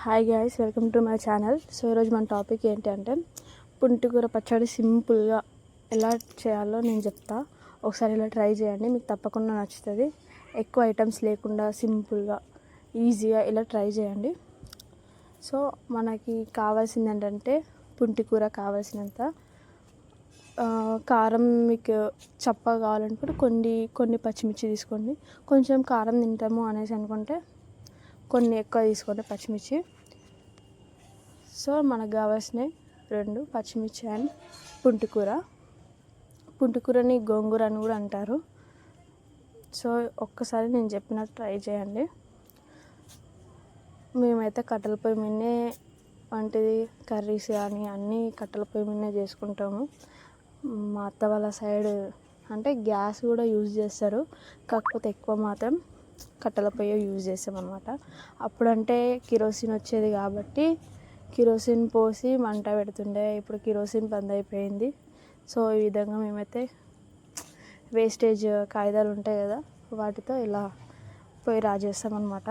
Hi guys, welcome to my channel. So ఈరోజు మన topic ఏంటంటే పుంటికూర పచ్చడి సింపుల్గా ఎలా చేయాలో నేను చెప్తా. ఒకసారి ఇలా ట్రై చేయండి, మీకు తప్పకుండా నచ్చుతుంది. ఎక్కువ ఐటమ్స్ లేకుండా సింపుల్గా ఈజీగా ఇలా ట్రై చేయండి. సో మనకి కావాల్సింది ఏంటంటే పుంటికూర కావాల్సినంత కారం. మీకు చప్పగా కావాలనుకుంటే కొన్ని పచ్చిమిర్చి తీసుకోండి. కొంచెం కారం తింటాము అనేసి అనుకుంటే కొన్ని ఎక్కువ తీసుకోండి పచ్చిమిర్చి. సో మనకు కావాల్సినవి 2 పచ్చిమిర్చి అండ్ పుంటికూరని గోంగూర అని కూడా అంటారు. సో ఒక్కసారి నేను చెప్పినట్టు ట్రై చేయండి. మేమైతే కట్టెల పొయ్యి మీదనే వంటిది కర్రీస్ కానీ అన్నీ కట్టెల పొయ్యి మీదనే చేసుకుంటాము. మా అత్త వాళ్ళ సైడ్ అంటే గ్యాస్ కూడా యూజ్ చేస్తారు, కాకపోతే ఎక్కువ మాత్రం కట్టెల పొయ్యి యూజ్ చేస్తామన్నమాట. అప్పుడంటే కిరోసిన్ వచ్చేది కాబట్టి కిరోసిన్ పోసి మంట పెడుతుండే. ఇప్పుడు కిరోసిన్ బంద్ అయిపోయింది. సో ఈ విధంగా మేమైతే వేస్టేజ్ కాగితాలు ఉంటాయి కదా, వాటితో ఇలా పొయ్యి రాజేస్తామన్నమాట.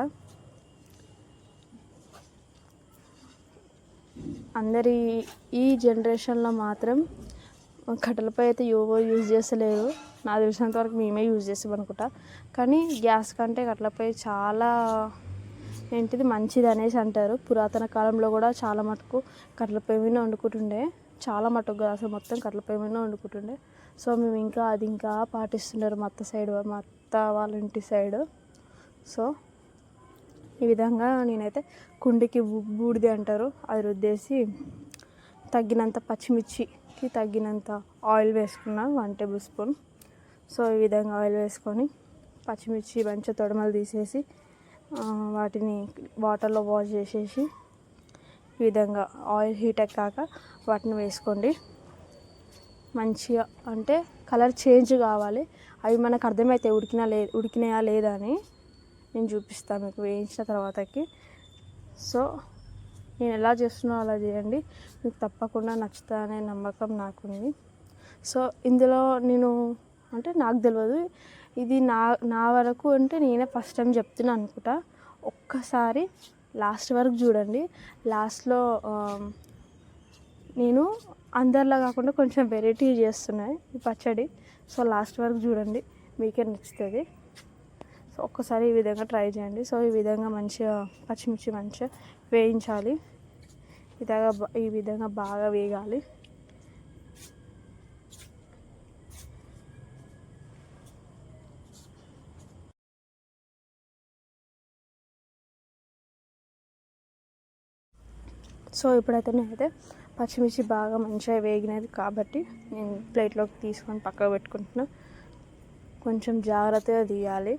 అందరి ఈ జనరేషన్లో మాత్రం కట్టెల పొయ్యి అయితే యూజ్ చేస్తలేరు. నాకు తెలిసినంత వరకు మేమే యూజ్ చేస్తాం అనుకుంటా. కానీ గ్యాస్ కంటే కట్టెల పొయ్యి చాలా మంచిది అనేసి అంటారు. పురాతన కాలంలో కూడా చాలా మటుకు కట్టెల పొయ్యి మీద వండుకుంటుండే, చాలా మటుకు అసలు మొత్తం కట్టెల పొయ్యి మీద వండుకుంటుండే. సో మేము ఇంకా పాటిస్తున్నారు మా అత్త వాళ్ళ ఇంటి సైడ్. సో ఈ విధంగా నేనైతే కుండికి బూడిది అంటారు, అది రుద్దేసి తగినంత పచ్చిమిర్చికి తగినంత ఆయిల్ వేసుకున్నా 1 టేబుల్ స్పూన్. సో ఈ విధంగా ఆయిల్ వేసుకొని పచ్చిమిర్చి మంచిగా తొడమలు తీసేసి వాటిని వాటర్లో వాష్ చేసేసి ఈ విధంగా ఆయిల్ హీట్ ఎక్కాక వాటిని వేసుకోండి. మంచిగా అంటే కలర్ చేంజ్ కావాలి. అవి మనకు అర్థమైతే ఉడికినాయా లేదా అని నేను చూపిస్తాను మీకు వేయించిన తర్వాతకి. సో నేను ఎలా చేస్తున్నా అలా చేయండి, మీకు తప్పకుండా నచ్చుతానే నమ్మకం నాకుంది. సో ఇందులో నాకు తెలియదు, ఇది నా వరకు అంటే నేనే ఫస్ట్ టైం చెప్తున్నా అనుకుంటా. ఒక్కసారి లాస్ట్ వరకు చూడండి. లాస్ట్లో నేను అందరిలా కాకుండా కొంచెం వెరైటీ చేస్తున్నాయి ఈ పచ్చడి. సో లాస్ట్ వరకు చూడండి, మీకే నచ్చుతుంది. సో ఒక్కసారి ఈ విధంగా ట్రై చేయండి. సో ఈ విధంగా మంచిగా పచ్చిమిర్చి మంచిగా వేయించాలి. ఈ విధంగా బాగా వేగాలి. సో ఇప్పుడైతే నేనైతే పచ్చిమిర్చి బాగా మంచిగా వేగినది కాబట్టి నేను ప్లేట్లోకి తీసుకొని పక్కకు పెట్టుకుంటున్నా. కొంచెం జాగ్రత్తగా తీయాలి.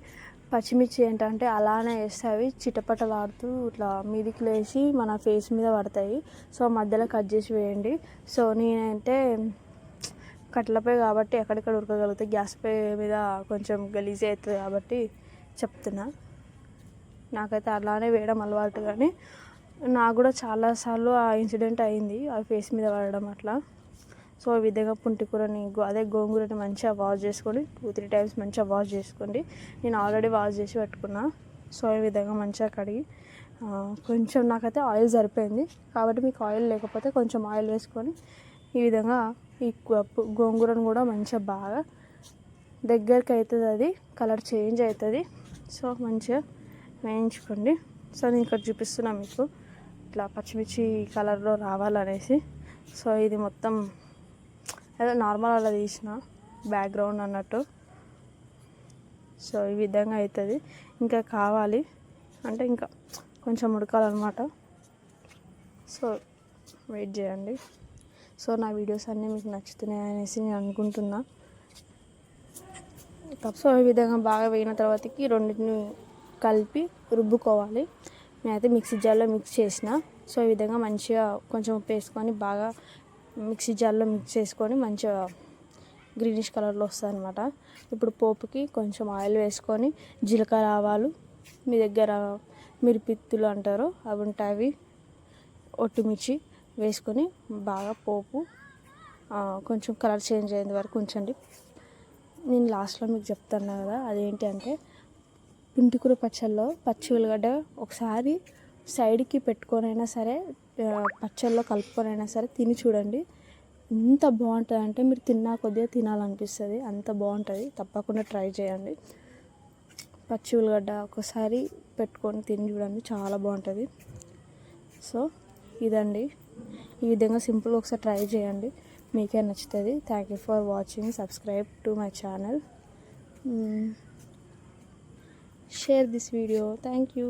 పచ్చిమిర్చి ఏంటంటే అలానే వేస్తే అవి చిటపటలాడుతూ ఇట్లా మీదికి లేచి మన ఫేస్ మీద పడతాయి. సో మధ్యలో కట్ చేసి వేయండి. సో నేనంటే కట్టెలపై కాబట్టి ఎక్కడెక్కడ ఉడకగలుగుతాయి, గ్యాస్ పై మీద కొంచెం గలీజ్ అవుతుంది కాబట్టి చెప్తున్నా. నాకైతే అలానే వేయడం అలవాటు, కానీ నాకు కూడా చాలాసార్లు ఆ ఇన్సిడెంట్ అయింది, ఆ ఫేస్ మీద పడడం అట్లా. సో ఈ విధంగా పుంటికూరని గోంగూరని మంచిగా వాష్ చేసుకోండి. 2-3 టైమ్స్ మంచిగా వాష్ చేసుకోండి. నేను ఆల్రెడీ వాష్ చేసి పెట్టుకున్నా. సో ఈ విధంగా మంచిగా కడిగి కొంచెం నాకైతే ఆయిల్ సరిపోయింది కాబట్టి మీకు ఆయిల్ లేకపోతే కొంచెం ఆయిల్ వేసుకొని ఈ విధంగా ఈ గోంగూరను కూడా మంచిగా బాగా దగ్గరికి అవుతుంది, అది కలర్ చేంజ్ అవుతుంది. సో మంచిగా వేయించుకోండి. సో నేను ఇక్కడ చూపిస్తున్నా మీకు ఇట్లా పచ్చిమిర్చి కలర్లో రావాలనేసి. సో ఇది మొత్తం ఏదో నార్మల్ అలా తీసిన బ్యాక్గ్రౌండ్ అన్నట్టు. సో ఈ విధంగా అవుతుంది. ఇంకా కావాలి అంటే ఇంకా కొంచెం ఉడకాలన్నమాట. సో వెయిట్ చేయండి. సో నా వీడియోస్ అన్నీ మీకు నచ్చుతున్నాయి అనేసి నేను అనుకుంటున్నా. సో ఈ విధంగా బాగా వేగిన తర్వాతకి రెండింటిని కలిపి రుబ్బుకోవాలి. నేనైతే మిక్సీ జార్లో మిక్స్ చేసిన. సో ఈ విధంగా మంచిగా కొంచెం ఉప్పు వేసుకొని బాగా మిక్సీ జార్లో మిక్స్ చేసుకొని మంచిగా గ్రీనిష్ కలర్లో వస్తుంది అనమాట. ఇప్పుడు పోపుకి కొంచెం ఆయిల్ వేసుకొని జీలకర్ర ఆవాలు, మీ దగ్గర మిరిపిత్తులు అంటారు అవి ఉంటాయి, అవి ఒట్టిమిర్చి వేసుకొని బాగా పోపు కొంచెం కలర్ చేంజ్ అయ్యేంత వరకు ఉంచండి. నేను లాస్ట్లో మీకు చెప్తాను కదా, అదేంటి అంటే పుంటికూర పచ్చళ్ళలో పచ్చి ఉల్లిగడ్డ ఒకసారి సైడ్కి పెట్టుకొనైనా సరే పచ్చళ్ళలో కలుపుకొనైనా సరే తిని చూడండి. ఎంత బాగుంటుంది అంటే మీరు తిన్నా కొద్దిగా తినాలనిపిస్తుంది, అంత బాగుంటుంది. తప్పకుండా ట్రై చేయండి. పచ్చి ఉల్లగడ్డ ఒకసారి పెట్టుకొని తిని చూడండి, చాలా బాగుంటుంది. సో ఇదండి, ఈ విధంగా సింపుల్గా ఒకసారి ట్రై చేయండి, మీకే నచ్చుతుంది. Thank you for watching. Subscribe to my channel. Share this video. Thank you.